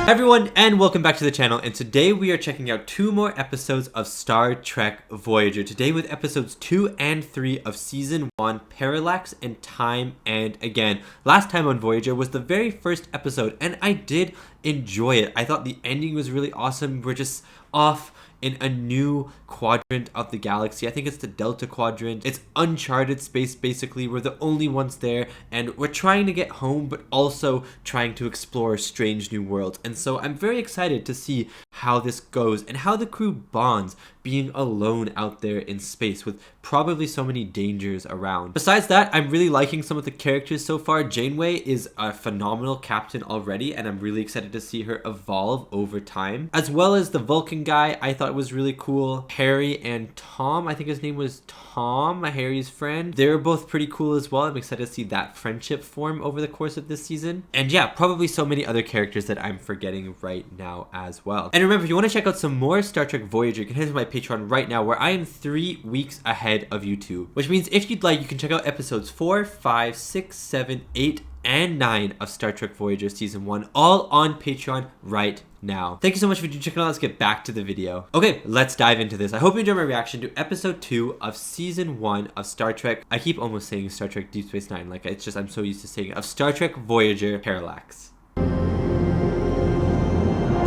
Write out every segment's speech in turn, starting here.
Everyone, and welcome back to the channel, and today we are checking out 2 more episodes of Star Trek Voyager. Today with episodes 2 and 3 of Season 1, Parallax and Time and Again. Last time on Voyager was the very first episode, and I did enjoy it. I thought the ending was really awesome. We're just off in a new quadrant of the galaxy. I think it's the Delta Quadrant. It's uncharted space, basically. We're the only ones there, and we're trying to get home, but also trying to explore strange new worlds. And so I'm very excited to see how this goes and how the crew bonds being alone out there in space with probably so many dangers around. Besides that, I'm really liking some of the characters so far. Janeway is a phenomenal captain already, and I'm really excited to see her evolve over time. As well as the Vulcan guy, I thought was really cool. Harry and Tom, I think his name was Tom, Harry's friend. They're both pretty cool as well. I'm excited to see that friendship form over the course of this season. And yeah, probably so many other characters that I'm forgetting right now as well. And remember, if you want to check out some more Star Trek Voyager, you can head to my Patreon right now, where I am 3 weeks ahead of YouTube. Which means if you'd like, you can check out episodes 4, 5, 6, 7, 8, and 9 of Star Trek Voyager Season 1, all on Patreon right now. Thank you so much for checking out. Let's get back to the video. Okay, let's dive into this. I hope you enjoyed my reaction to episode 2 of Season 1 of Star Trek. I keep almost saying Star Trek Deep Space Nine, like it's just I'm so used to saying it. Of Star Trek Voyager Parallax.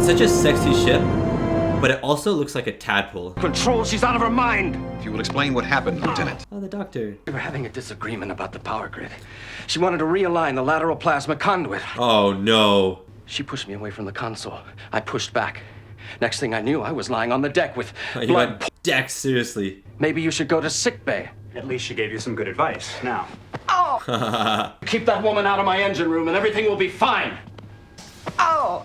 Such a sexy ship, but it also looks like a tadpole. Control, she's out of her mind! If you will explain what happened, Lieutenant. Oh, the doctor. We were having a disagreement about the power grid. She wanted to realign the lateral plasma conduit. Oh, no. She pushed me away from the console. I pushed back. Next thing I knew, I was lying on the deck with You blood. went deck, seriously. Maybe you should go to sickbay. At least she gave you some good advice. Now. Oh! Keep that woman out of my engine room and everything will be fine. Oh!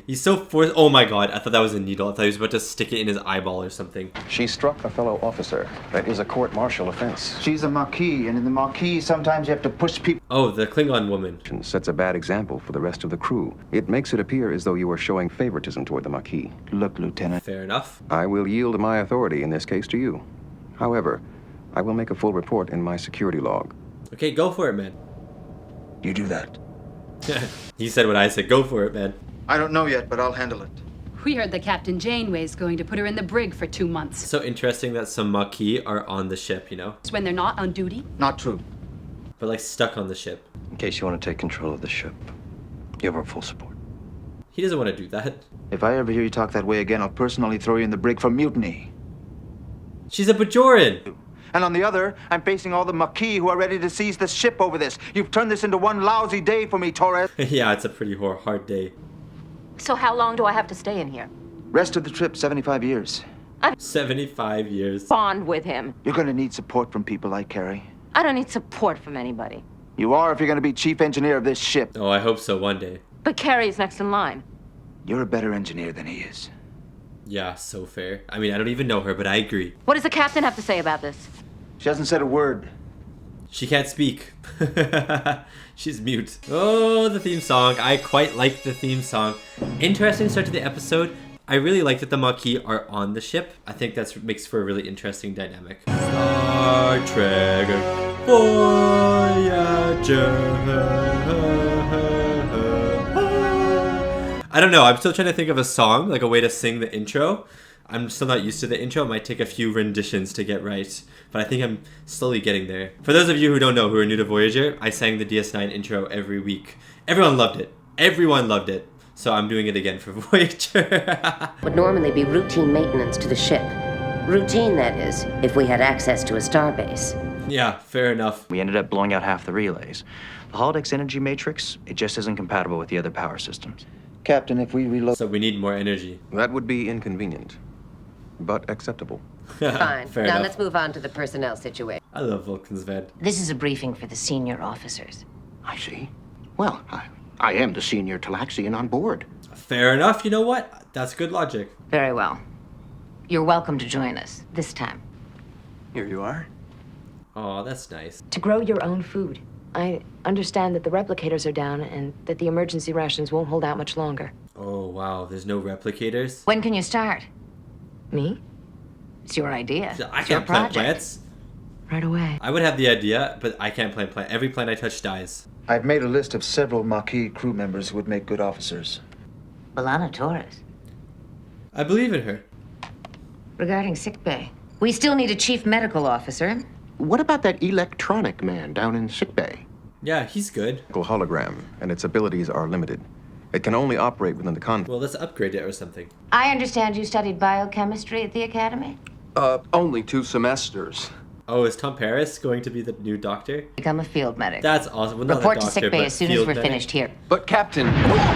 He's so forced. Oh my god, I thought that was a needle. I thought he was about to stick it in his eyeball or something. She struck a fellow officer. That is a court-martial offense. She's a Maquis, and in the Maquis, sometimes you have to push people. Oh, the Klingon woman. Sets a bad example for the rest of the crew. It makes it appear as though you are showing favoritism toward the Maquis. Look, Lieutenant. Fair enough. I will yield my authority in this case to you. However, I will make a full report in my security log. Okay, go for it, man. You do that. He said what I said. Go for it, man. I don't know yet, but I'll handle it. We heard that Captain Janeway's going to put her in the brig for 2 months. So interesting that some Maquis are on the ship, you know? It's when they're not on duty. Not true. But like stuck on the ship. In case you want to take control of the ship, you have our full support. He doesn't want to do that. If I ever hear you talk that way again, I'll personally throw you in the brig for mutiny. She's a Bajoran. And on the other, I'm facing all the Maquis who are ready to seize the ship over this. You've turned this into one lousy day for me, Torres. Yeah, it's a pretty hard day. So how long do I have to stay in here? Rest of the trip, 75 years. 75 years. Bond with him. You're gonna need support from people like Carrie. I don't need support from anybody. You are if you're gonna be chief engineer of this ship. Oh, I hope so one day. But Carrie's next in line. You're a better engineer than he is. Yeah, so fair. I mean, I don't even know her, but I agree. What does the captain have to say about this? She hasn't said a word. She can't speak. She's mute. Oh, the theme song. I quite like the theme song. Interesting start to the episode. I really like that the Maquis are on the ship. I think that makes for a really interesting dynamic. Star Trek Voyager. I don't know. I'm still trying to think of a song, like a way to sing the intro. I'm still not used to the intro. It might take a few renditions to get right, but I think I'm slowly getting there. For those of you who don't know, who are new to Voyager, I sang the DS9 intro every week. Everyone loved it. Everyone loved it. So I'm doing it again for Voyager. Would normally be routine maintenance to the ship. Routine, that is, if we had access to a starbase. Yeah, fair enough. We ended up blowing out half the relays. The holodeck's energy matrix, it just isn't compatible with the other power systems. Captain, if we reload... So we need more energy. That would be inconvenient, but acceptable. Fine. Fair Now enough. let's move on to the personnel situation. I love Vulcan's bed. This is a briefing for the senior officers. I see. Well, I am the senior Talaxian on board. Fair enough. You know what? That's good logic. Very well. You're welcome to join us, this time. Here you are. Oh, that's nice. To grow your own food. I understand that the replicators are down and that the emergency rations won't hold out much longer. Oh, wow. There's no replicators? When can you start? Me? It's your idea. I It's your can't plant project. plants. Right away. I would have the idea, but I can't plant plant. Every plant I touch dies. I've made a list of several Maquis crew members who would make good officers. B'Elanna Torres. I believe in her. Regarding sickbay, we still need a chief medical officer. What about that electronic man down in sickbay? Yeah, he's good. Hologram, and its abilities are limited. It can only operate within the confines. Well, let's upgrade it or something. I understand you studied biochemistry at the academy? Only 2 semesters. Oh, is Tom Paris going to be the new doctor? Become a field medic. That's awesome. Well, not Report a to doctor, sickbay but as soon as field we're medic. finished here. But Captain...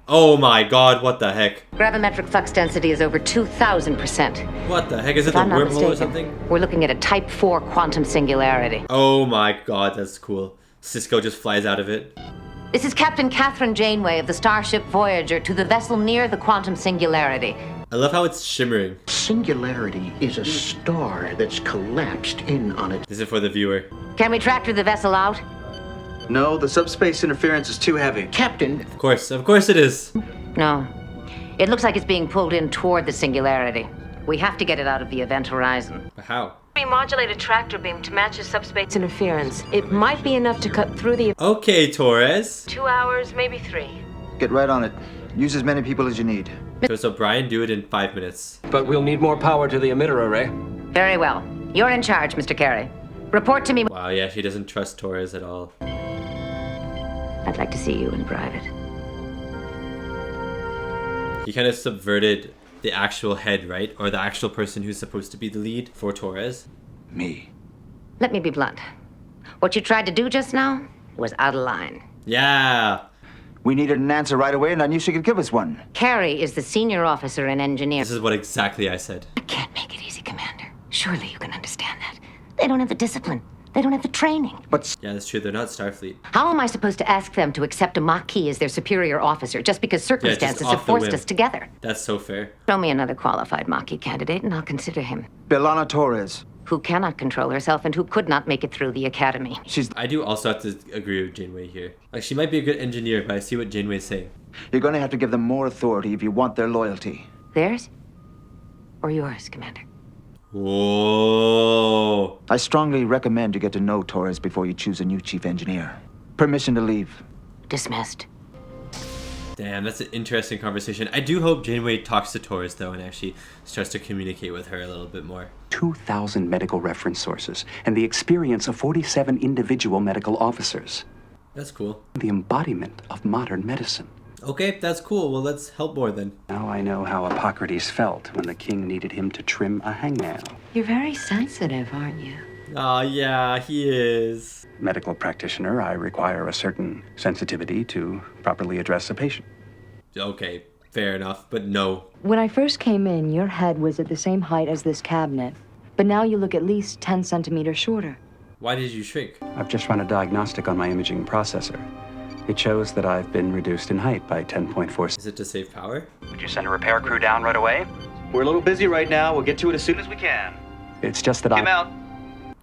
Oh my god, what the heck? Gravimetric flux density is over 2,000%. What the heck? Is it If the I'm not wormhole mistaken, or something? we're looking at a Type 4 quantum singularity. Oh my god, that's cool. Cisco just flies out of it. This is Captain Catherine Janeway of the starship Voyager to the vessel near the quantum singularity. I love how it's shimmering. Singularity is a star that's collapsed in on it. This is for the viewer. Can we tractor the vessel out? No, the subspace interference is too heavy. Captain, Of course it is. No. It looks like it's being pulled in toward the singularity. We have to get it out of the event horizon. But how? We modulate a tractor beam to match the subspace interference. It might be enough to cut through the Okay, Torres. 2 hours, maybe 3. Get right on it. Use as many people as you need. So Brian, do it in 5 minutes. But we'll need more power to the emitter array. Very well. You're in charge, Mr. Carey. Report to me. Wow, yeah, she doesn't trust Torres at all. I'd like to see you in private. He kind of subverted the actual head, right? Or the actual person who's supposed to be the lead for Torres. Me. Let me be blunt. What you tried to do just now was out of line. Yeah. We needed an answer right away, and I knew she could give us one. Carey is the senior officer and engineer. This is what exactly I said. I can't make it easy, Commander. Surely you can understand that. They don't have the discipline. They don't have the training. But Yeah, that's true. They're not Starfleet. How am I supposed to ask them to accept a Maquis as their superior officer just because circumstances off have the forced whim. us together? That's so fair. Show me another qualified Maquis candidate and I'll consider him. B'Elanna Torres. Who cannot control herself and who could not make it through the academy. I do also have to agree with Janeway here. Like, she might be a good engineer, but I see what Janeway's saying. You're going to have to give them more authority if you want their loyalty. Theirs or yours, Commander? Whoa. I strongly recommend you get to know Torres before you choose a new chief engineer. Permission to leave. Dismissed. Damn, that's an interesting conversation. I do hope Janeway talks to Torres, though, and actually starts to communicate with her a little bit more. 2,000 medical reference sources and the experience of 47 individual medical officers. That's cool. The embodiment of modern medicine. Okay, that's cool. Well, let's help more then. Now I know how Hippocrates felt when the king needed him to trim a hangnail. You're very sensitive, aren't you? Oh, yeah, he is. Medical practitioner, I require a certain sensitivity to properly address a patient. Okay, fair enough, but no. When I first came in, your head was at the same height as this cabinet. But now you look at least 10 centimeters shorter. Why did you shrink? I've just run a diagnostic on my imaging processor. It shows that I've been reduced in height by 10.4. Is it to save power? Would you send a repair crew down right away? We're a little busy right now. We'll get to it as soon as we can. It's just that Come out.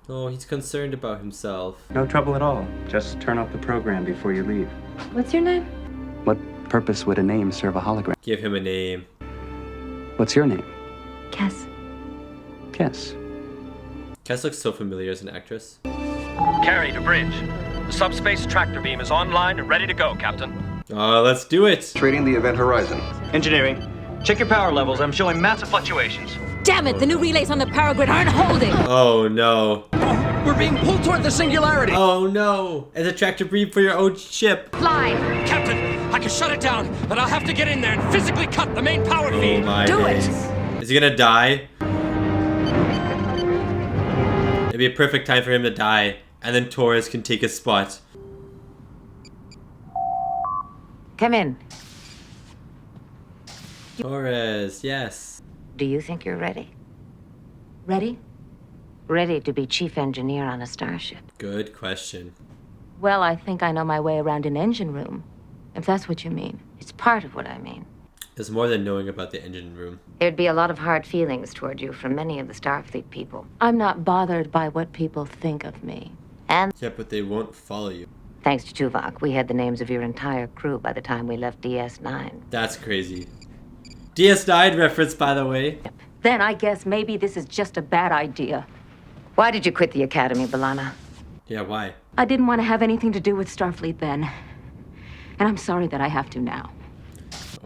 Oh, he's concerned about himself. No trouble at all. Just turn off the program before you leave. What's your name? What purpose would a name serve a hologram? Give him a name. What's your name? Kes. Kes. Kes looks so familiar as an actress. Carry to bridge. The subspace tractor beam is online and ready to go, Captain. Let's do it. Trading the event horizon. Engineering, check your power levels. I'm showing massive fluctuations. Damn it, the new relays on the power grid aren't holding! Oh, no. We're being pulled toward the singularity! Oh, no. It's a tractor beam for your own ship. Fly! Captain, I can shut it down, but I'll have to get in there and physically cut the main power feed. Oh, my Do days. Is he gonna die? It'd be a perfect time for him to die, and then Torres can take his spot. Come in. Torres, yes. Do you think you're ready? Ready? Ready to be chief engineer on a starship? Good question. Well, I think I know my way around an engine room, if that's what you mean. It's part of what I mean. There's more than knowing about the engine room. There'd be a lot of hard feelings toward you from many of the Starfleet people. I'm not bothered by what people think of me. And Yeah, but they won't follow you. thanks to Tuvok, we had the names of your entire crew by the time we left DS9. That's crazy. DS9 reference, by the way. Then I guess maybe this is just a bad idea. Why did you quit the Academy, B'Elanna? Yeah, why? I didn't want to have anything to do with Starfleet then. And I'm sorry that I have to now.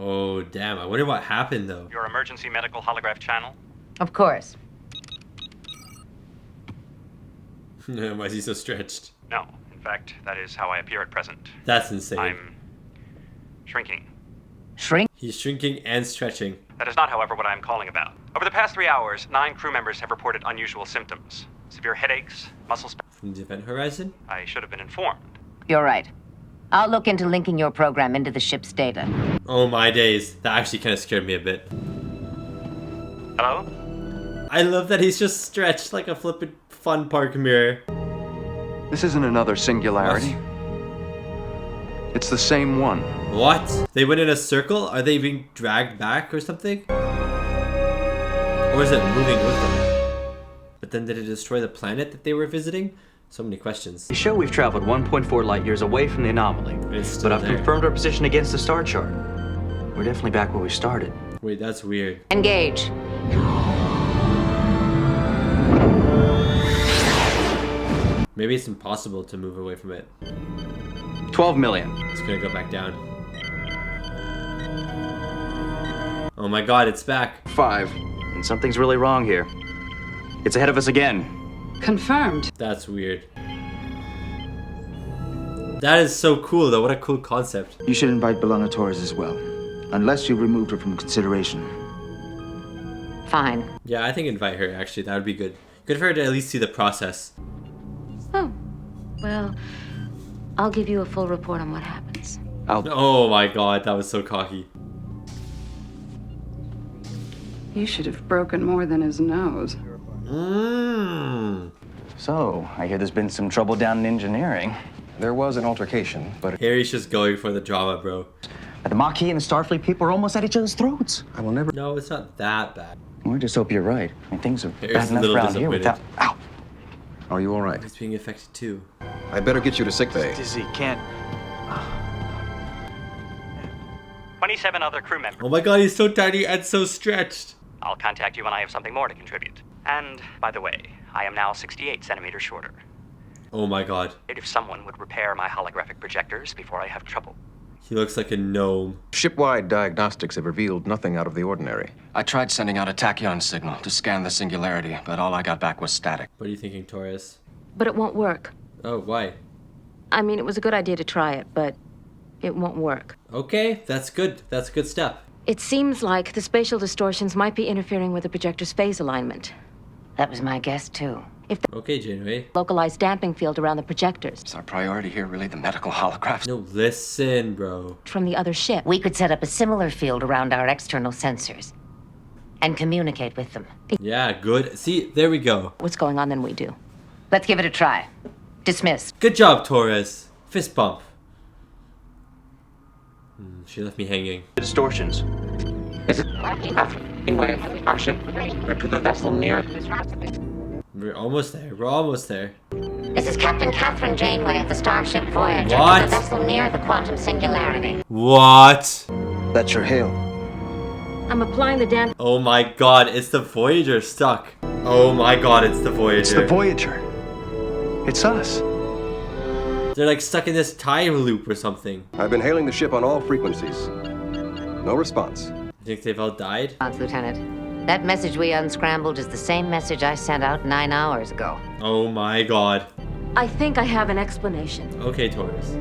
Oh, damn. I wonder what happened, though. Your emergency medical holograph channel? Of course. Why is he so stretched? No. In fact, that is how I appear at present. That's insane. I'm shrinking. Shrink? He's shrinking and stretching. That is not, however, what I am calling about. Over the past 3 hours, 9 crew members have reported unusual symptoms. Severe headaches, muscle spasms. From the event horizon? I should have been informed. You're right. I'll look into linking your program into the ship's data. Oh my days. That actually kind of scared me a bit. Hello? I love that he's just stretched like a flippin' fun park mirror. This isn't another singularity. It's the same one. What? They went in a circle? Are they being dragged back or something? Or is it moving with them? But then did it destroy the planet that they were visiting? So many questions. They show we've traveled 1.4 light years away from the anomaly. But I've confirmed our position against the star chart. We're definitely back where we started. Wait, that's weird. Engage. Maybe it's impossible to move away from it. 12 million. It's gonna go back down. Oh my god, it's back. 5. And something's really wrong here. It's ahead of us again. Confirmed. That's weird. That is so cool though, what a cool concept. You should invite B'Elanna Torres as well, unless you removed her from consideration. Fine. Yeah, I think invite her actually, that would be good. Good for her to at least see the process. Oh, well, I'll give you a full report on what happens. Oh my god, that was so cocky. He should have broken more than his nose. So, I hear there's been some trouble down in engineering. There was an altercation, but Harry's just going for the drama, bro. The Maquis and the Starfleet people are almost at each other's throats. I will never... No, it's not that bad. We just hope you're right. I mean, things are Harry's bad a enough little around here disappointed. without... Ow! Are you all right? He's being affected too. I better get you to sickbay. Dizzy, can't... 27 other crew members. Oh my god, he's so tiny and so stretched. I'll contact you when I have something more to contribute. And, by the way, I am now 68 centimeters shorter. Oh my god. If someone would repair my holographic projectors before I have trouble. He looks like a gnome. Shipwide diagnostics have revealed nothing out of the ordinary. I tried sending out a tachyon signal to scan the singularity, but all I got back was static. What are you thinking, Torres? But it won't work. Oh, why? I mean, it was a good idea to try it, but it won't work. Okay, that's good. That's a good step. It seems like the spatial distortions might be interfering with the projector's phase alignment. That was my guess, too. If the Okay, Janeway. localized damping field around the projectors Is our priority here really the medical holographs? No, listen, bro. from the other ship. We could set up a similar field around our external sensors and communicate with them. Yeah, good. See, there we go. What's going on than we do. Let's give it a try. Dismissed. Good job, Torres. Fist bump. She left me hanging. The distortions. Is it our ship to the vessel near? We're almost there. We're almost there. This is Captain Catherine Janeway of the Starship Voyager. What? The vessel near the quantum singularity. What? That's your hail. I'm applying the damp. Oh my god, it's the Voyager stuck. Oh my god, it's the Voyager. It's the Voyager. It's us. They're like stuck in this time loop or something. I've been hailing the ship on all frequencies. No response. You think they've all died? Lieutenant. That message we unscrambled is the same message I sent out 9 hours ago. Oh my god. I think I have an explanation. Okay, Torres.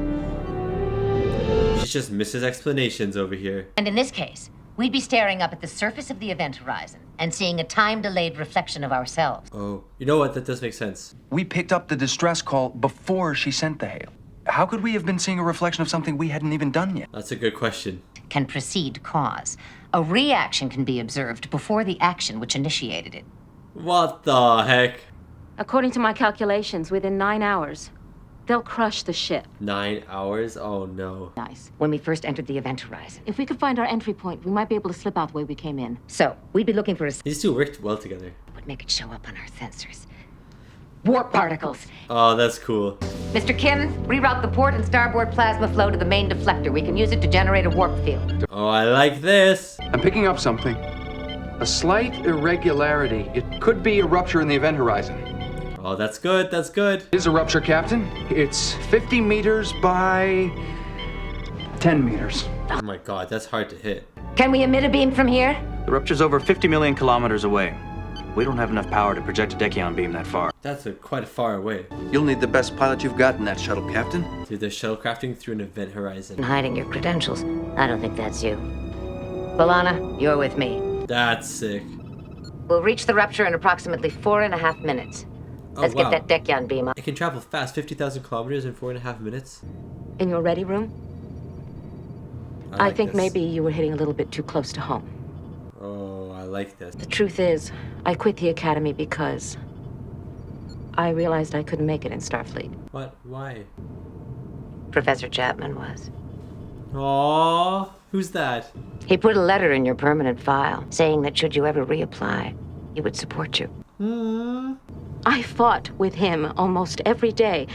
She just misses explanations over here. And in this case, we'd be staring up at the surface of the event horizon and seeing a time-delayed reflection of ourselves. Oh, you know what? That does make sense. We picked up the distress call before she sent the hail. How could we have been seeing a reflection of something we hadn't even done yet? That's a good question. Can precede cause. A reaction can be observed before the action which initiated it. What the heck? According to my calculations, within 9 hours, they'll crush the ship. 9 hours? Oh no. Nice. When we first entered the event horizon. If we could find our entry point, we might be able to slip out the way we came in. So, we'd be looking for a... These two worked well together. would make it show up on our sensors. Warp particles. Oh, that's cool. Mr. Kim, reroute the port and starboard plasma flow to the main deflector. We can use it to generate a warp field. Oh, I like this. I'm picking up something. A slight irregularity. It could be a rupture in the event horizon. Oh, that's good. That's good. It is a rupture, Captain. It's 50 meters by 10 meters. Oh my god, that's hard to hit. Can we emit a beam from here? The rupture's over 50 million kilometers away. We don't have enough power to project a Dekion beam that far. That's quite far away. You'll need the best pilot you've got in that shuttle, Captain. Dude, they're shuttlecrafting through an event horizon. Hiding your credentials. I don't think that's you. B'Elanna, you're with me. That's sick. We'll reach the rupture in approximately 4.5 minutes. Let's wow. get that Dekion beam up. It can travel fast, 50,000 kilometers in 4.5 minutes. In your ready room? I like think this. maybe you were hitting a little bit too close to home. Oh, I like this. The truth is, I quit the academy because I realized I couldn't make it in Starfleet. What? Why? Professor Chapman was. Aww, who's that? He put a letter in your permanent file saying that should you ever reapply, he would support you. I fought with him almost every day,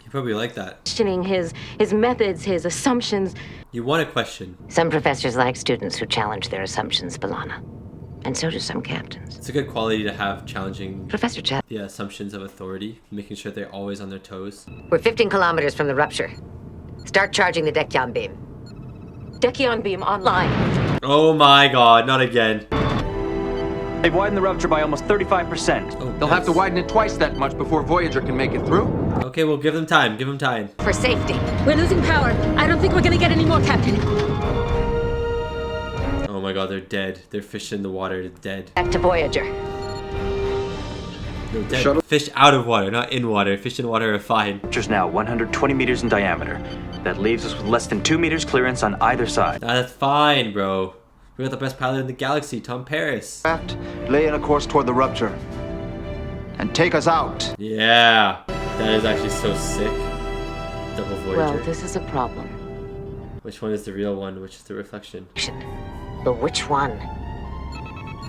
You probably like that. questioning his methods, his assumptions. You want to question. Some professors like students who challenge their assumptions, B'Elanna. And so do some captains. It's a good quality to have, challenging Professor Chapman. the assumptions of authority, making sure they're always on their toes. We're 15 kilometers from the rupture. Start charging the Dekion beam. Dekion beam online. Oh my god, not again. They've widened the rupture by almost 35%. They'll have to widen it twice that much before Voyager can make it through. Okay, well, give them time, give them time. For safety. We're losing power. I don't think we're gonna get any more, Captain. Oh my god, they're dead. They're fish in the water, they're dead. Back to Voyager. No, dead. Fish out of water, not in water. Fish in water are fine. Rupture's now 120 meters in diameter. That leaves us with less than 2 meters clearance on either side. That's fine, bro. We got the best pilot in the galaxy, Tom Paris. Lay in a course toward the rupture. And take us out. Yeah, that is actually so sick. Double Voyager. Well, this is a problem. Which one is the real one? Which is the reflection? But which one?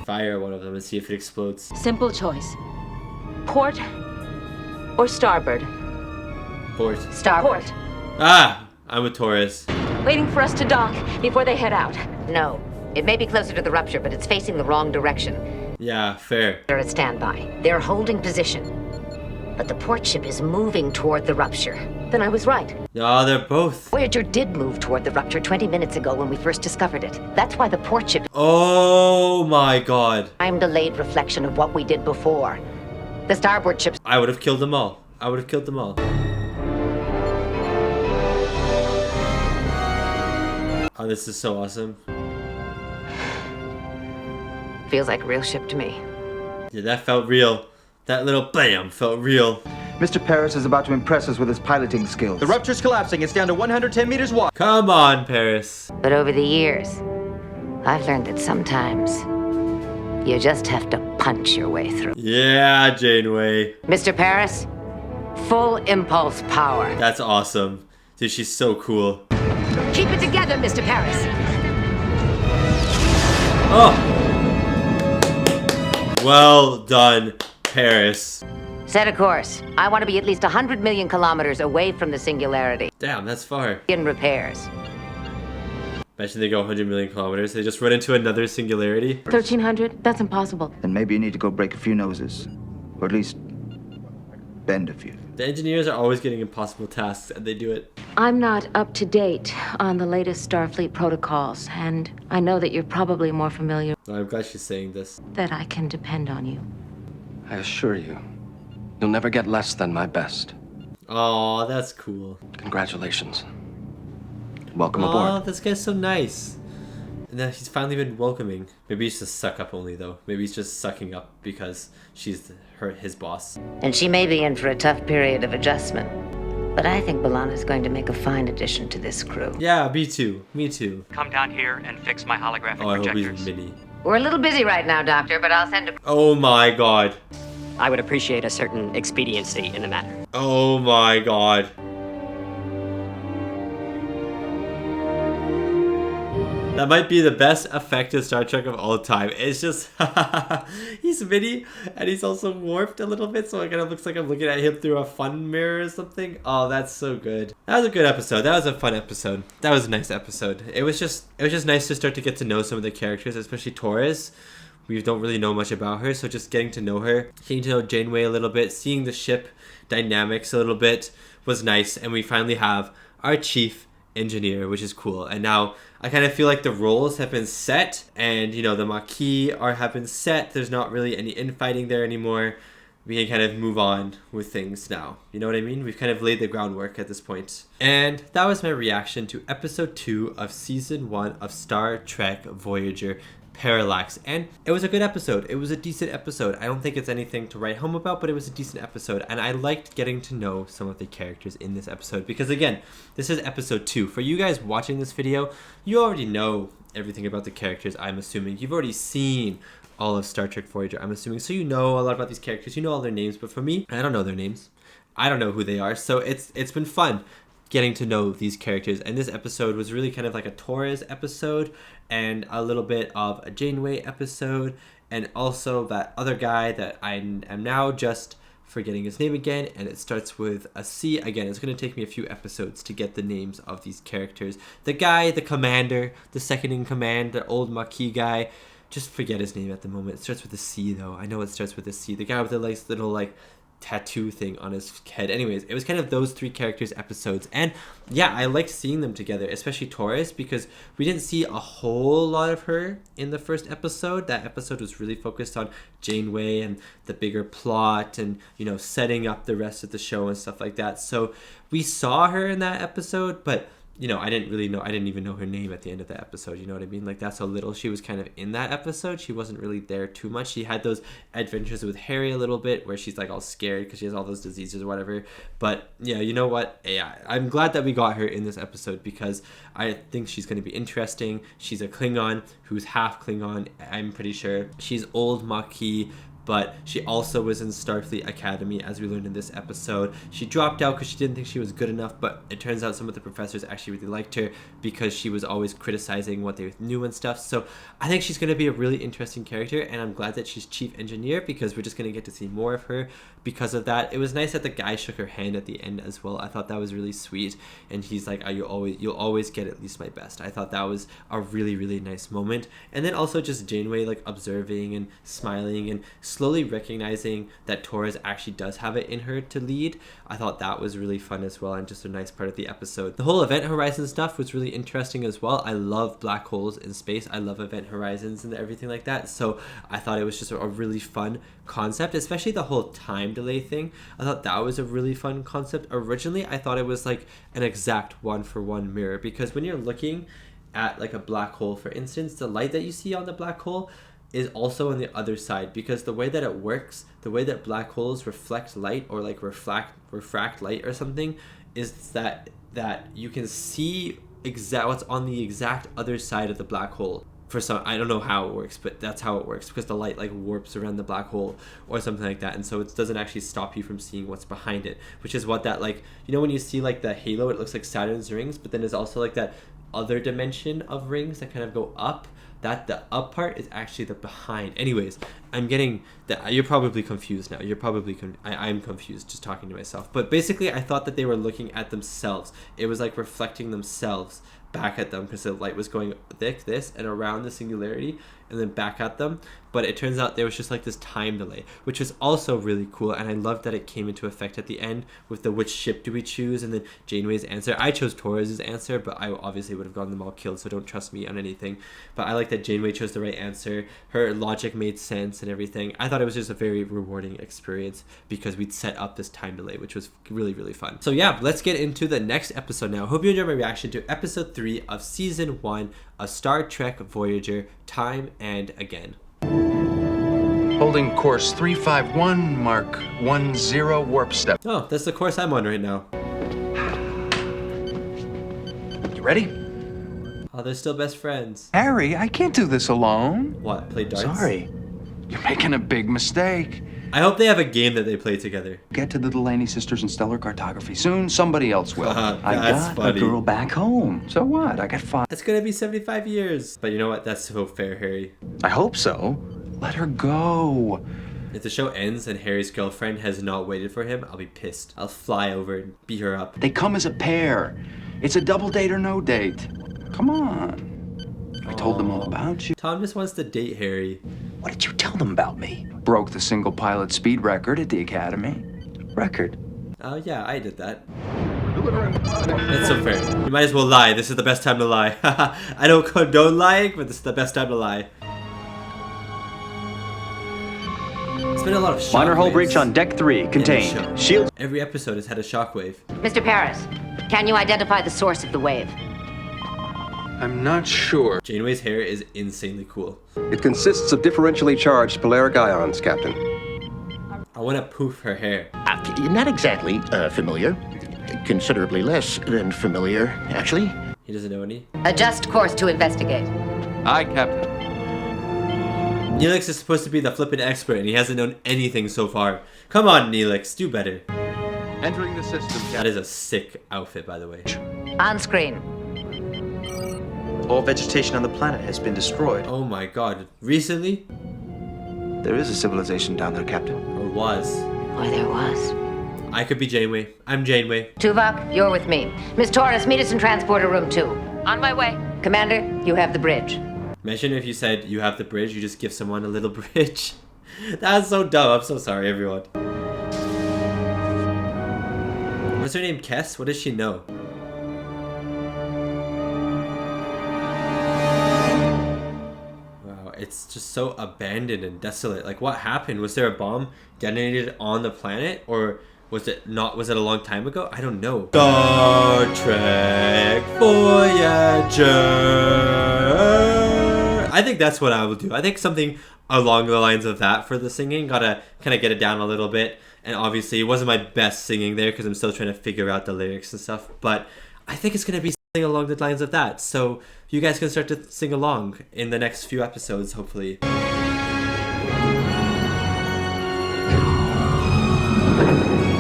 Fire one of them and see if it explodes. Simple choice. Port or starboard? Port. Starboard. Ah! I'm a Taurus. Waiting for us to dock before they head out. No. It may be closer to the rupture, but it's facing the wrong direction. Yeah, fair. They're at standby. They're holding position. But the port ship is moving toward the rupture. Then I was right. No, they're both. Voyager did move toward the rupture 20 minutes ago when we first discovered it. That's why the port ship... Oh my god. Time-delayed reflection of what we did before. The starboard ships... I would have killed them all. I would have killed them all. Oh, this is so awesome. Feels like a real ship to me. Yeah, that felt real. That little bam felt real. Mr. Paris is about to impress us with his piloting skills. The rupture's collapsing. It's down to 110 meters wide. Come on, Paris. But over the years, I've learned that sometimes you just have to punch your way through. Yeah, Janeway. Mr. Paris, full impulse power. That's awesome. Dude, she's so cool. Keep it together, Mr. Paris. Oh! Well done, Paris. Set a course. I want to be at least 100 million kilometers away from the singularity. Damn, that's far. In repairs. Imagine they go 100 million kilometers. They just run into another singularity. 1,300? That's impossible. Then maybe you need to go break a few noses. Or at least bend a few. The engineers are always getting impossible tasks, and they do it. I'm not up to date on the latest Starfleet protocols, and I know that you're probably more familiar I'm glad she's saying this. that I can depend on you. I assure you, you'll never get less than my best. Aw, that's cool. Congratulations. Welcome Aw, aboard. this guy's so nice. And then he's finally been welcoming. Maybe he's just suck up only, though. Maybe he's just sucking up because she's his boss. And she may be in for a tough period of adjustment. But I think B'Elanna's going to make a fine addition to this crew. Yeah, me too. Me too. Come down here and fix my holographic Oh, I hope projectors. he's mini. We're a little busy right now, Doctor, but I'll send a... Oh my god. I would appreciate a certain expediency in the matter. Oh my god. That might be the best effective Star Trek of all time. It's just, he's mini, and he's also warped a little bit, so it kind of looks like I'm looking at him through a fun mirror or something. Oh, that's so good. That was a good episode. That was a fun episode. That was a nice episode. It was just nice to start to get to know some of the characters, especially Torres. We don't really know much about her, so just getting to know her, getting to know Janeway a little bit, seeing the ship dynamics a little bit was nice, and we finally have our chief engineer, which is cool. And now I kind of feel like the roles have been set, and you know, the Maquis have been set. There's not really any infighting there anymore. We can kind of move on with things now. You know what I mean? We've kind of laid the groundwork at this point. And that was my reaction to episode 2 of season 1 of Star Trek Voyager Parallax. And it was a good episode. It was a decent episode. I don't think it's anything to write home about, but it was a decent episode. And I liked getting to know some of the characters in this episode because, again, this is episode 2. For you guys watching this video, you already know everything about the characters, I'm assuming. You've already seen all of Star Trek Voyager, I'm assuming. So you know a lot about these characters. You know all their names. But for me, I don't know their names. I don't know who they are. So it's been fun getting to know these characters. And this episode was really kind of like a Torres episode and a little bit of a Janeway episode. And also that other guy that I am now just forgetting his name again, and it starts with a C. Again, it's going to take me a few episodes to get the names of these characters. The guy, the commander, the second in command, the old Maquis guy. Just forget his name at the moment. It starts with a C though. I know it starts with a C. The guy with the little like tattoo thing on his head. Anyways, it was kind of those 3 characters episodes. And yeah, I liked seeing them together, especially Torres, because we didn't see a whole lot of her in the first episode. That episode was really focused on Janeway and the bigger plot and, you know, setting up the rest of the show and stuff like that. So we saw her in that episode, but you know, I didn't even know her name at the end of the episode. You know what I mean? Like, that's how little she was kind of in that episode. She wasn't really there too much. She had those adventures with Harry a little bit where she's like all scared because she has all those diseases or whatever. But yeah, you know what? Yeah, I'm glad that we got her in this episode because I think she's going to be interesting. She's a Klingon who's half Klingon, I'm pretty sure. She's old Maquis, but she also was in Starfleet Academy, as we learned in this episode. She dropped out because she didn't think she was good enough, but it turns out some of the professors actually really liked her because she was always criticizing what they knew and stuff. So I think she's going to be a really interesting character, and I'm glad that she's chief engineer because we're just going to get to see more of her because of that. It was nice that the guy shook her hand at the end as well. I thought that was really sweet, and he's like, oh, you'll always get at least my best. I thought that was a really, really nice moment. And then also just Janeway like observing and smiling and slowly recognizing that Torres actually does have it in her to lead. I thought that was really fun as well, and just a nice part of the episode. The whole event horizon stuff was really interesting as well. I love black holes in space. I love event horizons and everything like that. So I thought it was just a really fun concept, especially the whole time delay thing. I thought that was a really fun concept. Originally, I thought it was like an exact 1-for-1 mirror, because when you're looking at like a black hole, for instance, the light that you see on the black hole is also on the other side, because the way that it works, the way that black holes reflect light or like refract light or something, is that you can see what's on the exact other side of the black hole. For some, I don't know how it works, but that's how it works, because the light like warps around the black hole or something like that, and so it doesn't actually stop you from seeing what's behind it, which is what that, like, you know, when you see like the halo, it looks like Saturn's rings, but then there's also like that other dimension of rings that kind of go up. That the up part is actually the behind. Anyways, I'm getting that. You're probably confused now. You're probably I'm confused just talking to myself. But basically, I thought that they were looking at themselves. It was like reflecting themselves back at them, because the light was going this and around the singularity and then back at them. But it turns out there was just like this time delay, which was also really cool, and I loved that it came into effect at the end with the which ship do we choose, and then Janeway's answer. I chose Torres' answer, but I obviously would have gotten them all killed, so don't trust me on anything. But I like that Janeway chose the right answer. Her logic made sense and everything. I thought it was just a very rewarding experience because we'd set up this time delay, which was really, really fun. So yeah, let's get into the next episode now. Hope you enjoyed my reaction to episode 3 of season 1 of Star Trek Voyager, Time and Again. Holding course 351, mark 10 warp step. Oh, that's the course I'm on right now. You ready? Oh, they're still best friends. Harry, I can't do this alone. What, play darts? Sorry. You're making a big mistake. I hope they have a game that they play together. Get to the Delaney sisters in stellar cartography. Soon, somebody else will. I got funny. a girl back home. So what? I got 5. It's gonna be 75 years. But you know what? That's so fair, Harry. I hope so. Let her go. If the show ends and Harry's girlfriend has not waited for him, I'll be pissed. I'll fly over and beat her up. They come as a pair. It's a double date or no date. Come on. I told them all about you. Tom just wants to date Harry. What did you tell them about me? Broke the single pilot speed record at the academy. Record? Oh yeah, I did that. That's so fair. You might as well lie. This is the best time to lie. I don't condone lying, but this is the best time to lie. It's been a lot of shockwaves. Minor hull breach on deck 3. Contained. Shields. Every episode has had a shockwave. Mr. Paris, can you identify the source of the wave? I'm not sure. Janeway's hair is insanely cool. It consists of differentially charged polaric ions, Captain. I want to poof her hair. Not exactly familiar. Considerably less than familiar, actually. He doesn't know any. Adjust course to investigate. Aye, Captain. Neelix is supposed to be the flippin' expert and he hasn't known anything so far. Come on, Neelix, do better. Entering the system. That is a sick outfit, by the way. On screen. All vegetation on the planet has been destroyed. Oh my god. Recently? There is a civilization down there, Captain. Or was. Or there was. I could be Janeway. I'm Janeway. Tuvok, you're with me. Miss Torres, meet us in transporter room 2. On my way. Commander, you have the bridge. Imagine if you said you have the bridge, you just give someone a little bridge. That's so dumb. I'm so sorry, everyone. What's her name? Kess? What does she know? Wow, it's just so abandoned and desolate. Like, what happened? Was there a bomb detonated on the planet? Or was it not? Was it a long time ago? I don't know. Star Trek Voyager. I think that's what I will do. I think something along the lines of that for the singing. Gotta kind of get it down a little bit. And obviously, it wasn't my best singing there because I'm still trying to figure out the lyrics and stuff. But I think it's going to be something along the lines of that. So you guys can start to sing along in the next few episodes, hopefully.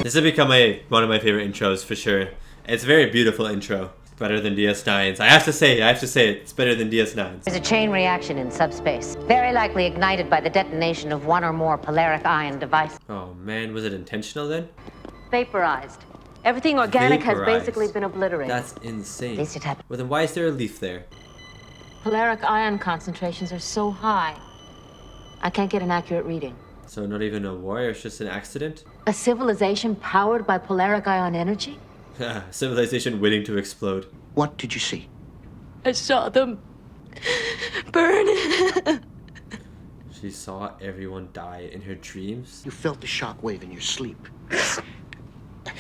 This has become one of my favorite intros for sure. It's a very beautiful intro. Better than DS9's. I have to say it. It's better than DS9's. There's a chain reaction in subspace, very likely ignited by the detonation of one or more polaric ion devices. Oh man, was it intentional then? Vaporized. Everything organic has Vaporized. basically been obliterated. That's insane. Least it happened. Well then why is there a leaf there? Polaric ion concentrations are so high. I can't get an accurate reading. So not even a war, it's just an accident? A civilization powered by polaric ion energy? Civilization waiting to explode. What did you see? I saw them burn. She saw everyone die in her dreams? You felt the shockwave in your sleep.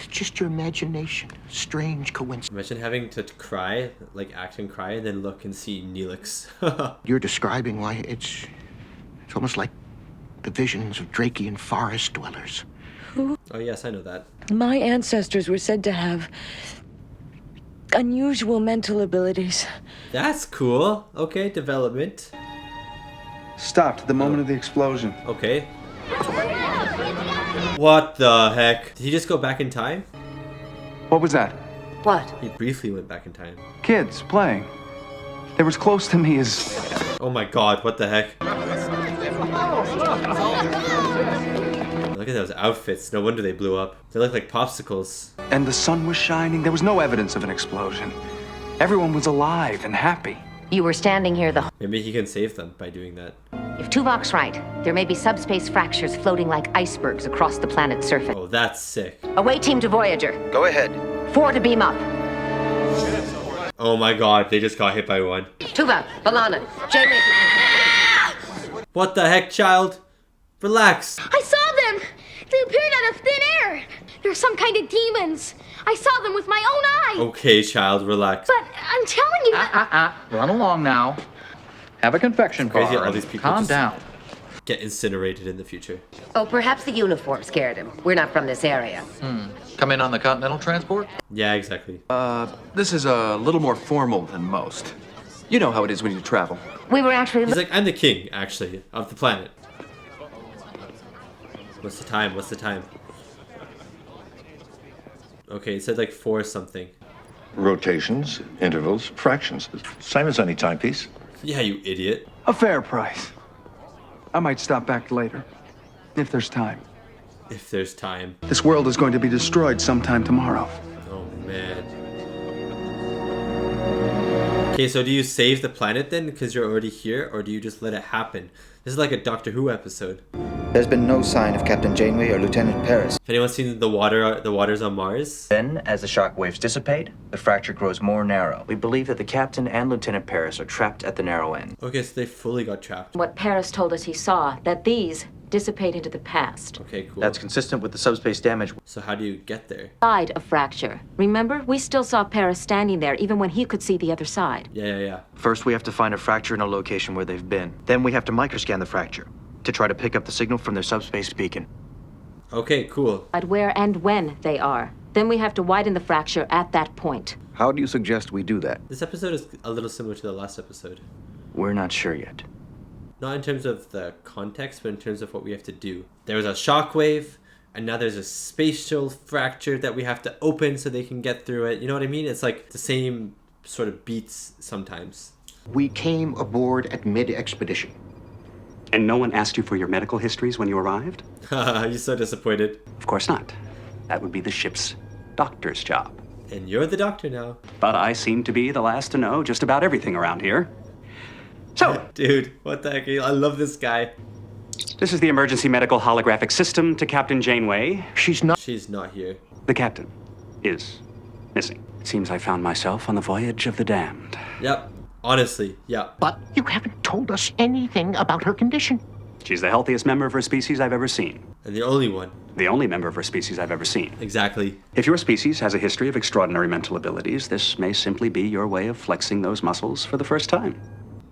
Just your imagination. Strange coincidence. Imagine having to cry, like act and cry, and then look and see Neelix. You're describing why it's almost like the visions of Drakean forest dwellers. Oh yes, I know that. My ancestors were said to have unusual mental abilities. That's cool. Okay, development. Stopped at the moment of the explosion. Okay. What the heck? Did he just go back in time? What was that? What? He briefly went back in time. Kids playing. They were as close to me as... Oh my god, what the heck? Look at those outfits. No wonder they blew up. They look like popsicles. And the sun was shining. There was no evidence of an explosion. Everyone was alive and happy. You were standing here the... Maybe he can save them by doing that. If Tuvok's right, there may be subspace fractures floating like icebergs across the planet's surface. Oh, that's sick. Away team to Voyager. Go ahead. 4 to beam up. Oh my god, they just got hit by one. Tuvok, B'Elanna, Janeway. What the heck, child? Relax. I saw them! They appeared out of thin air! They're some kind of demons! I saw them with my own eye! Okay, child, relax. But I'm telling you that... Run along now. Have a confection bar. Crazy, all these people Calm just down. get incinerated in the future. Oh, perhaps the uniform scared him. We're not from this area. Come in on the Continental transport? Yeah, exactly. This is a little more formal than most. You know how it is when you travel. We were actually... He's like, I'm the king, actually, of the planet. What's the time? What's the time? Okay, it said like 4 something. Rotations, intervals, fractions. Same as any timepiece. Yeah, you idiot. A fair price. I might stop back later. If there's time. If there's time. This world is going to be destroyed sometime tomorrow. Oh, man. Okay, so do you save the planet then because you're already here, or do you just let it happen? This is like a Doctor Who episode. There's been no sign of Captain Janeway or Lieutenant Paris. If anyone's seen the waters on Mars. Then, as the shock waves dissipate, the fracture grows more narrow. We believe that the captain and Lieutenant Paris are trapped at the narrow end. Okay, so they fully got trapped. What Paris told us he saw, that these dissipate into the past. Okay, cool. That's consistent with the subspace damage. So how do you get there? Side of fracture. Remember, we still saw Paris standing there even when he could see the other side. Yeah. First, we have to find a fracture in a location where they've been. Then we have to microscan the fracture to try to pick up the signal from their subspace beacon. Okay, cool. At where and when they are. Then we have to widen the fracture at that point. How do you suggest we do that? This episode is a little similar to the last episode. We're not sure yet. Not in terms of the context, but in terms of what we have to do. There was a shockwave, and now there's a spatial fracture that we have to open so they can get through it. You know what I mean? It's like the same sort of beats sometimes. We came aboard at mid-expedition. And no one asked you for your medical histories when you arrived? You're so disappointed. Of course not. That would be the ship's doctor's job. And you're the doctor now. But I seem to be the last to know just about everything around here. So, dude, what the heck? I love this guy. This is the emergency medical holographic system to Captain Janeway. She's not here. The captain is missing. It seems I found myself on the voyage of the damned. Yep. Honestly, yeah. But you haven't told us anything about her condition. She's the healthiest member of her species I've ever seen. And the only one. The only member of her species I've ever seen. Exactly. If your species has a history of extraordinary mental abilities, this may simply be your way of flexing those muscles for the first time.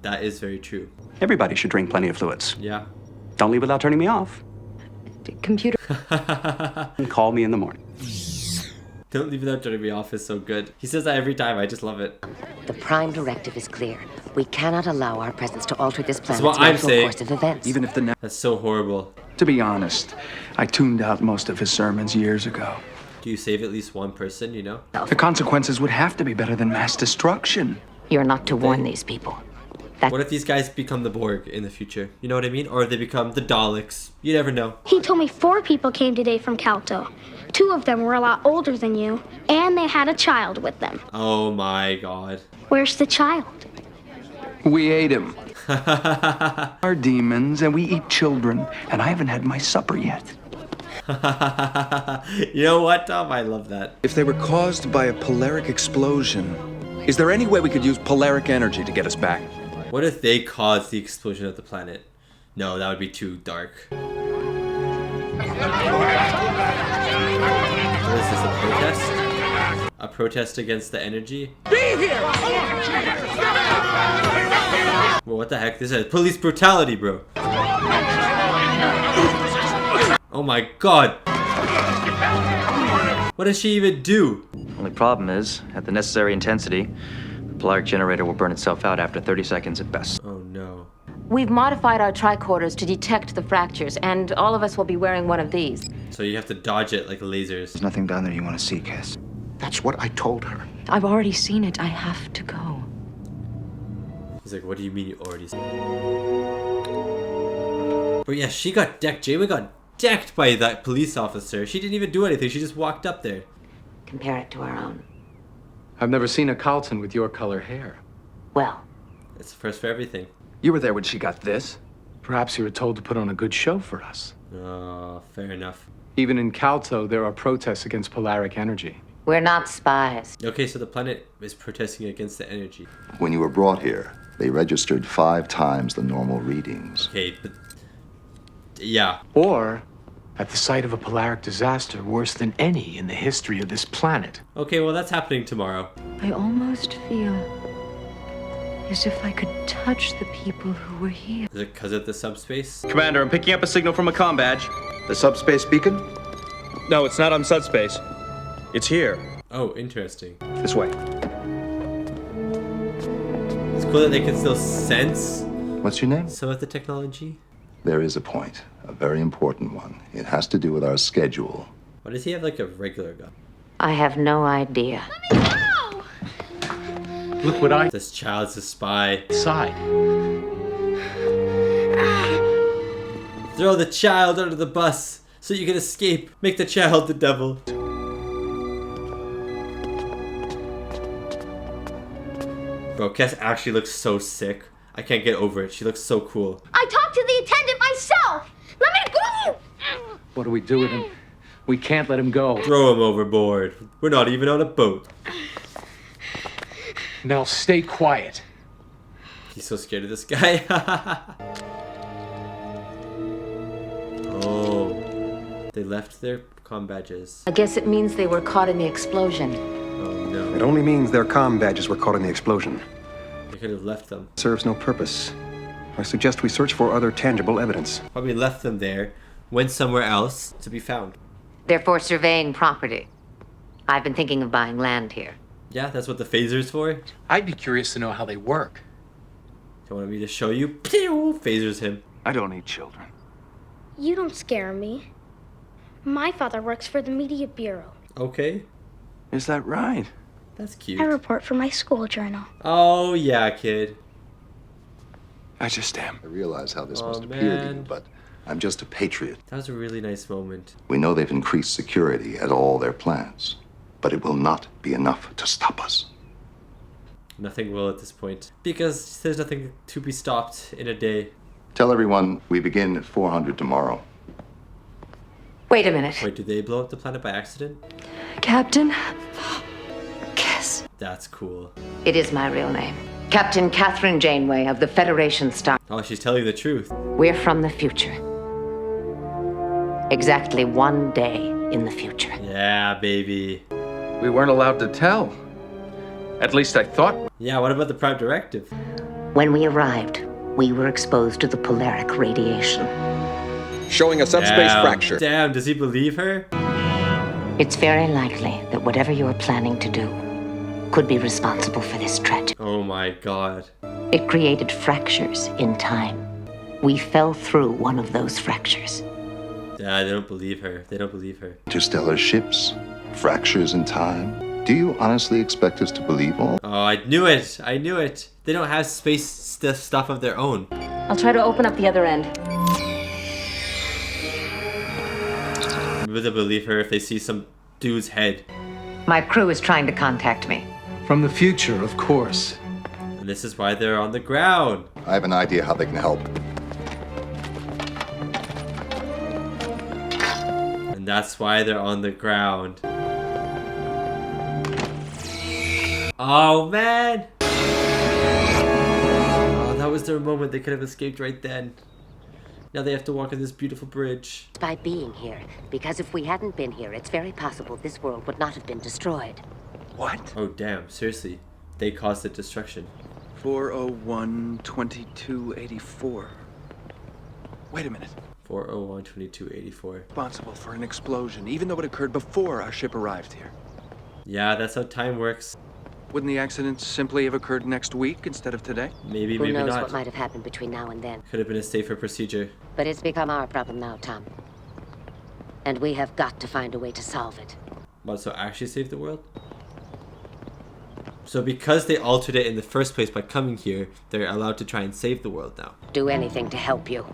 That is very true. Everybody should drink plenty of fluids. Yeah. Don't leave without turning me off. Computer. And call me in the morning. Don't leave without turning me off is so good. He says that every time. I just love it. The prime directive is clear. We cannot allow our presence to alter this That's planet's what I'm natural saying. course of events. Even if the That's so horrible. To be honest, I tuned out most of his sermons years ago. Do you save at least one person, you know? The consequences would have to be better than mass destruction. You're not to warn these people. What if these guys become the Borg in the future? You know what I mean? Or they become the Daleks. You never know. He told me 4 people came today from Calto. 2 of them were a lot older than you, and they had a child with them. Oh my god. Where's the child? We ate him. Our demons, and we eat children, and I haven't had my supper yet. You know what, Tom? I love that. If they were caused by a polaric explosion, is there any way we could use polaric energy to get us back? What if they caused the explosion of the planet? No, that would be too dark. What is this, a protest? A protest against the energy? Be here! Well, what the heck? This is police brutality, bro. Oh my god. What does she even do? Only problem is, at the necessary intensity, the polaric generator will burn itself out after 30 seconds at best. Oh no. We've modified our tricorders to detect the fractures, and all of us will be wearing one of these. So you have to dodge it like lasers. There's nothing down there you want to see, Cass. That's what I told her. I've already seen it. I have to go. He's like, what do you mean you already seen it? But yeah, she got decked. Janeway got decked by that police officer. She didn't even do anything. She just walked up there. Compare it to our own. I've never seen a Carlton with your color hair. Well, it's the first for everything. You were there when she got this. Perhaps you were told to put on a good show for us. Oh, fair enough. Even in Calto, there are protests against polaric energy. we're not spies. Okay, so the planet is protesting against the energy. When you were brought here, they registered 5 times the normal readings. Okay, but... yeah. Or at the site of a polaric disaster worse than any in the history of this planet. Okay, well that's happening tomorrow. I almost feel as if I could touch the people who were here. Is it because of the subspace? Commander, I'm picking up a signal from a comm badge. The subspace beacon? No, it's not on subspace. It's here. Oh, interesting. This way. It's cool that they can still sense What's your name? some of the technology. There is a point, a very important one. It has to do with our schedule. Why does he have like a regular gun? I have no idea. Look what I... This child's a spy. Side. Throw the child under the bus so you can escape. Make the child the devil. Bro, Kes actually looks so sick. I can't get over it. She looks so cool. I talked to the attendant myself. Let me go. What do we do with him? We can't let him go. Throw him overboard. We're not even on a boat. Now stay quiet. He's so scared of this guy. Oh. They left their comm badges. I guess it means they were caught in the explosion. Oh no. It only means their comm badges were caught in the explosion. They could have left them. Serves no purpose. I suggest we search for other tangible evidence. Probably left them there, went somewhere else to be found. They're for surveying property. I've been thinking of buying land here. Yeah, that's what the phaser's for. I'd be curious to know how they work. Do you want me to show you? Pew! Phasers him. I don't need children. You don't scare me. My father works for the Media Bureau. Okay. Is that right? That's cute. I report for my school journal. Oh, yeah, kid. I just am. I realize how this must appear to you, but I'm just a patriot. That was a really nice moment. We know they've increased security at all their plants, but it will not be enough to stop us. Nothing will at this point. Because there's nothing to be stopped in a day. Tell everyone we begin at 400 tomorrow. Wait a minute. Wait, did they blow up the planet by accident? Captain? Kiss. That's cool. It is my real name. Captain Catherine Janeway of the Federation Star. Oh, she's telling the truth. We're from the future. Exactly one day in the future. Yeah, baby. We weren't allowed to tell. At least I thought. Yeah, what about the Prime Directive? When we arrived, we were exposed to the polaric radiation. Showing a subspace fracture. Damn, does he believe her? It's very likely that whatever you're planning to do could be responsible for this tragedy. Oh my god. It created fractures in time. We fell through one of those fractures. Yeah, they don't believe her. They don't believe her. Interstellar ships, fractures in time. Do you honestly expect us to believe all? Oh, I knew it. I knew it. They don't have space stuff of their own. I'll try to open up the other end. Would they believe her if they see some dude's head? My crew is trying to contact me. From the future, of course. And this is why they're on the ground. I have an idea how they can help. And that's why they're on the ground. Oh, man! Oh, that was their moment. They could have escaped right then. Now they have to walk on this beautiful bridge. By being here, because if we hadn't been here, it's very possible this world would not have been destroyed. What? Oh, damn. Seriously. They caused the destruction. 401-2284. Wait a minute. 401-2284. Responsible for an explosion, even though it occurred before our ship arrived here. Yeah, that's how time works. Wouldn't the accident simply have occurred next week instead of today? Maybe, Who maybe knows not. what might have happened between now and then. Could have been a safer procedure. But it's become our problem now, Tom. And we have got to find a way to solve it. What, so actually save the world? So because they altered it in the first place by coming here, they're allowed to try and save the world now. Do anything to help you.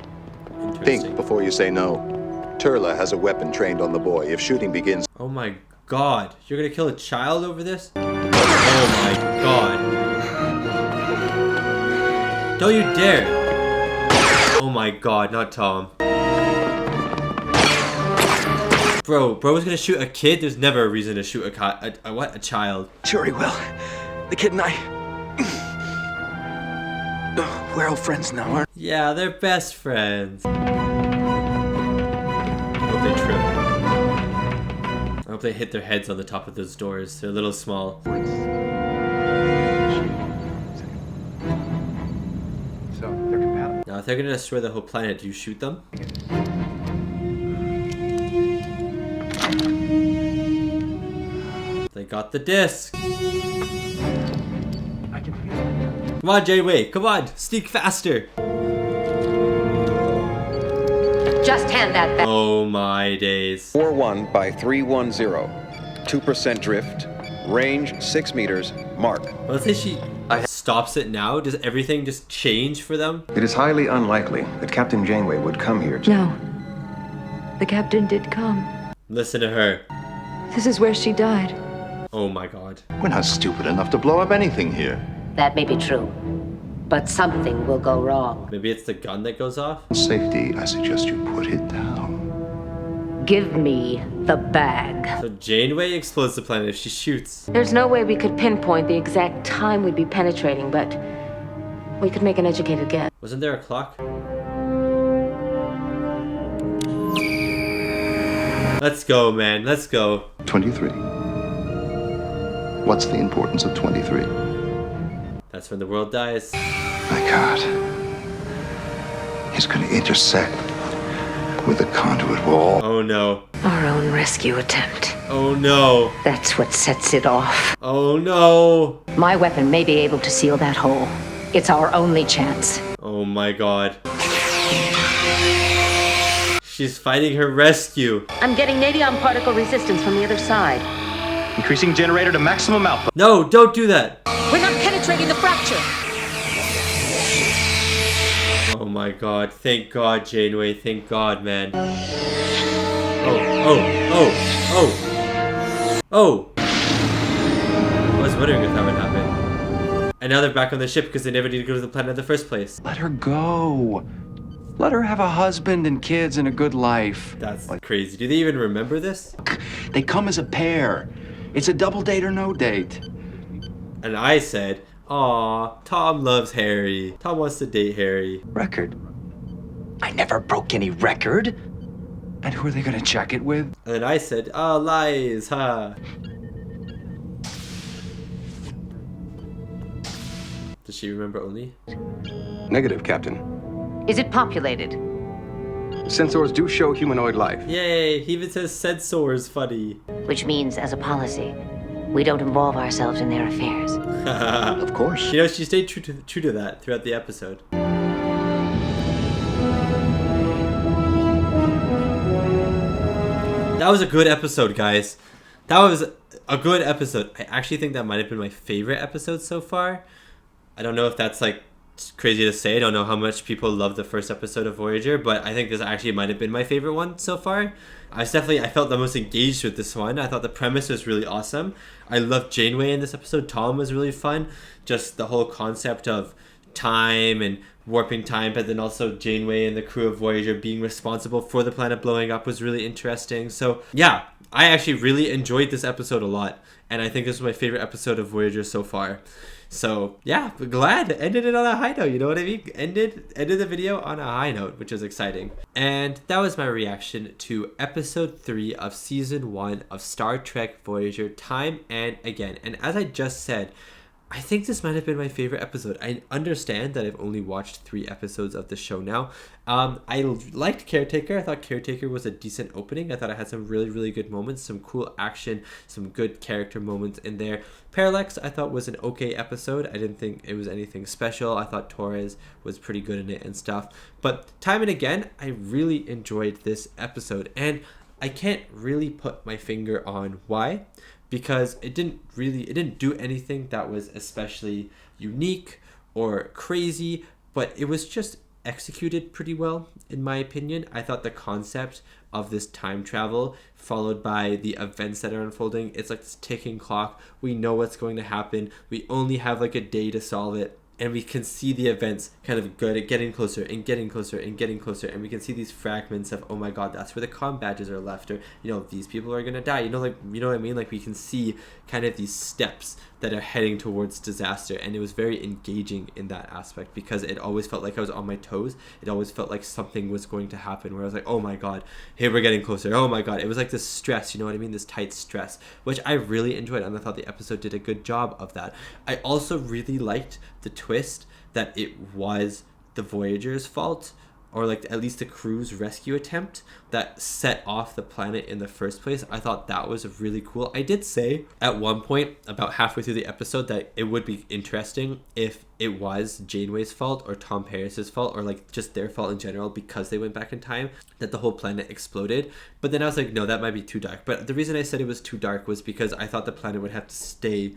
Think before you say no. Turla has a weapon trained on the boy. If shooting begins... Oh my god. You're gonna kill a child over this? Oh my god. Don't you dare. Oh my god, not Tom. Bro was gonna shoot a kid? There's never a reason to shoot a child. Sure he will. The kid and I... We're old friends now, aren't we? Yeah, they're best friends. I hope they trip. I hope they hit their heads on the top of those doors. They're a little small. So they're compatible. Now, if they're gonna destroy the whole planet, do you shoot them? They got the disc. I can feel it. Come on, Janeway. Come on. Sneak faster. Just hand that back. Oh my days. 41 by 310. 2% drift. Range 6 meters. Mark. Let's say she stops it now. Does everything just change for them? It is highly unlikely that Captain Janeway would come here. No. The captain did come. Listen to her. This is where she died. Oh my god. We're not stupid enough to blow up anything here. That may be true. But something will go wrong. Maybe it's the gun that goes off? Safety, I suggest you put it down. Give me the bag. So Janeway explodes the planet if she shoots. There's no way we could pinpoint the exact time we'd be penetrating, but we could make an educated guess. Wasn't there a clock? Let's go, man. Let's go. 23. What's the importance of 23? That's when the world dies. My God. He's going to intersect with the conduit wall. Oh no. Our own rescue attempt. Oh no. That's what sets it off. Oh no. My weapon may be able to seal that hole. It's our only chance. Oh my God. She's fighting her rescue. I'm getting Nadion particle resistance from the other side. Increasing generator to maximum output. No, don't do that. We're not penetrating the fracture. Oh my God. Thank God, Janeway. Thank God, man. Oh. I was wondering if that would happen. And now they're back on the ship because they never need to go to the planet in the first place. Let her go. Let her have a husband and kids and a good life. That's crazy. Do they even remember this? They come as a pair. It's a double date or no date. And I said, aw, Tom loves Harry. Tom wants to date Harry. Record? I never broke any record. And who are they gonna check it with? And then I said, oh, lies, huh? Does she remember only? Negative, Captain. Is it populated? Sensors do show humanoid life. Yay, he even says sensors, funny. Which means, as a policy, we don't involve ourselves in their affairs. Of course. You know, she stayed true to that throughout the episode. That was a good episode, guys. That was a good episode. I actually think that might have been my favorite episode so far. I don't know if that's like crazy to say. I don't know how much people love the first episode of Voyager, but I think this actually might have been my favorite one so far. I felt the most engaged with this one. I thought the premise was really awesome. I loved Janeway in this episode. Tom was really fun. Just the whole concept of time and warping time, but then also Janeway and the crew of Voyager being responsible for the planet blowing up was really interesting. So yeah, I actually really enjoyed this episode a lot, and I think this was my favorite episode of Voyager so far. So yeah, glad ended it on a high note, you know what I mean? Ended the video on a high note, which is exciting. And that was my reaction to episode 3 of season 1 of Star Trek Voyager, Time and Again. And as I just said, I think this might have been my favorite episode. I understand that I've only watched 3 episodes of the show now. I liked Caretaker. I thought Caretaker was a decent opening. I thought it had some really, really good moments, some cool action, some good character moments in there. Parallax, I thought was an okay episode. I didn't think it was anything special. I thought Torres was pretty good in it and stuff. But Time and Again, I really enjoyed this episode. And I can't really put my finger on why, because it didn't do anything that was especially unique or crazy, but it was just executed pretty well, in my opinion. I thought the concept of this time travel followed by the events that are unfolding, it's like this ticking clock. We know what's going to happen. We only have like a day to solve it. And we can see the events kind of getting closer and getting closer and getting closer. And we can see these fragments of, oh my God, that's where the comm badges are left. Or, you know, these people are going to die. You know what I mean? Like we can see kind of these steps that are heading towards disaster. And it was very engaging in that aspect because it always felt like I was on my toes. It always felt like something was going to happen where I was like, oh my God, here we're getting closer. Oh my God. It was like this stress, you know what I mean? This tight stress, which I really enjoyed. And I thought the episode did a good job of that. I also really liked the twist that it was the Voyager's fault, or like at least the crew's rescue attempt that set off the planet in the first place. I thought that was really cool. I did say at one point about halfway through the episode that it would be interesting if it was Janeway's fault or Tom Paris's fault or like just their fault in general because they went back in time, that the whole planet exploded. But then I was like, no, that might be too dark. But the reason I said it was too dark was because I thought the planet would have to stay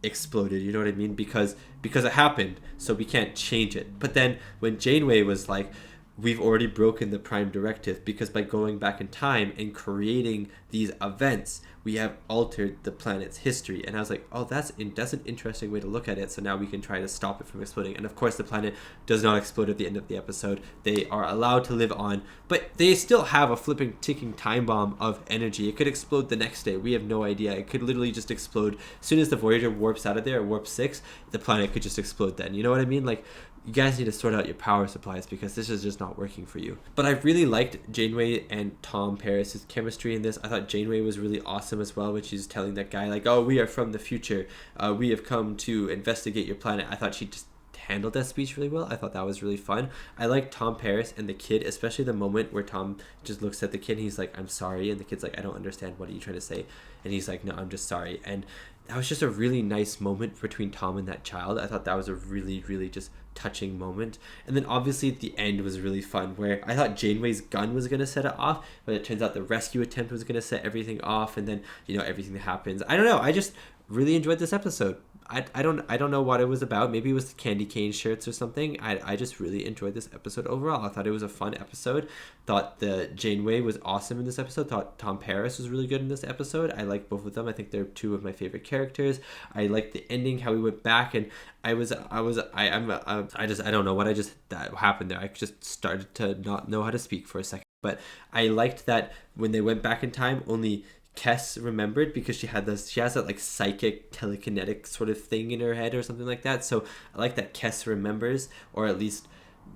exploded, you know what I mean, because it happened, so we can't change it. But then when Janeway was like, we've already broken the Prime Directive, because by going back in time and creating these events, we have altered the planet's history. And I was like, oh, that's an interesting way to look at it. So now we can try to stop it from exploding. And of course, the planet does not explode at the end of the episode. They are allowed to live on, but they still have a flipping ticking time bomb of energy. It could explode the next day. We have no idea. It could literally just explode as soon as the Voyager warps out of there, at warp 6, the planet could just explode then. You know what I mean? Like, you guys need to sort out your power supplies, because this is just not working for you. But I really liked Janeway and Tom Paris's chemistry in this. I thought Janeway was really awesome as well, when she's telling that guy, like, oh, we are from the future. We have come to investigate your planet. I thought she just handled that speech really well. I thought that was really fun. I like Tom Paris and the kid, especially the moment where Tom just looks at the kid and he's like, I'm sorry. And the kid's like, I don't understand. What are you trying to say? And he's like, no, I'm just sorry. And that was just a really nice moment between Tom and that child. I thought that was a really, really just touching moment. And then obviously at the end was really fun, where I thought Janeway's gun was going to set it off, but it turns out the rescue attempt was going to set everything off. And then, you know, everything that happens. I don't know. I just really enjoyed this episode. I don't know what it was about. Maybe it was the candy cane shirts or something. I just really enjoyed this episode overall. I thought it was a fun episode. Thought the Janeway was awesome in this episode. Thought Tom Paris was really good in this episode. I like both of them. I think they're two of my favorite characters. I liked the ending, how we went back, and I don't know what that happened there. I just started to not know how to speak for a second. But I liked that when they went back in time, only Kes remembered, because she has that like psychic telekinetic sort of thing in her head or something like that. So I like that Kes remembers, or at least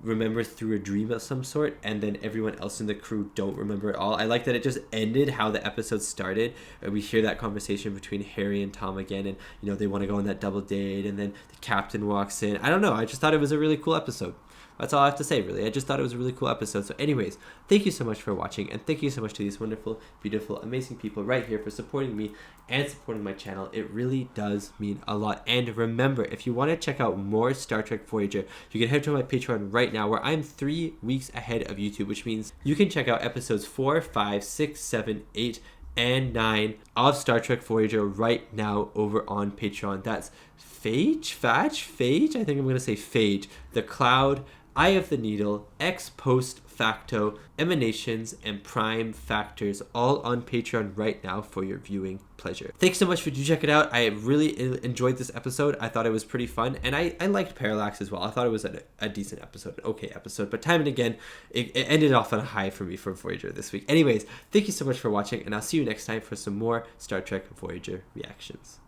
remembers through a dream of some sort, and then everyone else in the crew don't remember at all. I like that it just ended how the episode started. We hear that conversation between Harry and Tom again, and you know, they want to go on that double date, and then the captain walks in. I don't know, I just thought it was a really cool episode. That's all I have to say, really. I just thought it was a really cool episode. So anyways, thank you so much for watching, and thank you so much to these wonderful, beautiful, amazing people right here for supporting me and supporting my channel. It really does mean a lot. And remember, if you want to check out more Star Trek Voyager, you can head to my Patreon right now, where I'm 3 weeks ahead of YouTube, which means you can check out episodes 4, 5, 6, 7, 8, and 9 of Star Trek Voyager right now over on Patreon. That's Phage? I think I'm going to say Phage. The Cloud, Eye of the Needle, Ex Post Facto, Emanations, and Prime Factors, all on Patreon right now for your viewing pleasure. Thanks so much for checking it out. I really enjoyed this episode. I thought it was pretty fun, and I liked Parallax as well. I thought it was a decent episode, an okay episode, but time and again, it ended off on a high for me for Voyager this week. Anyways, thank you so much for watching, and I'll see you next time for some more Star Trek Voyager reactions.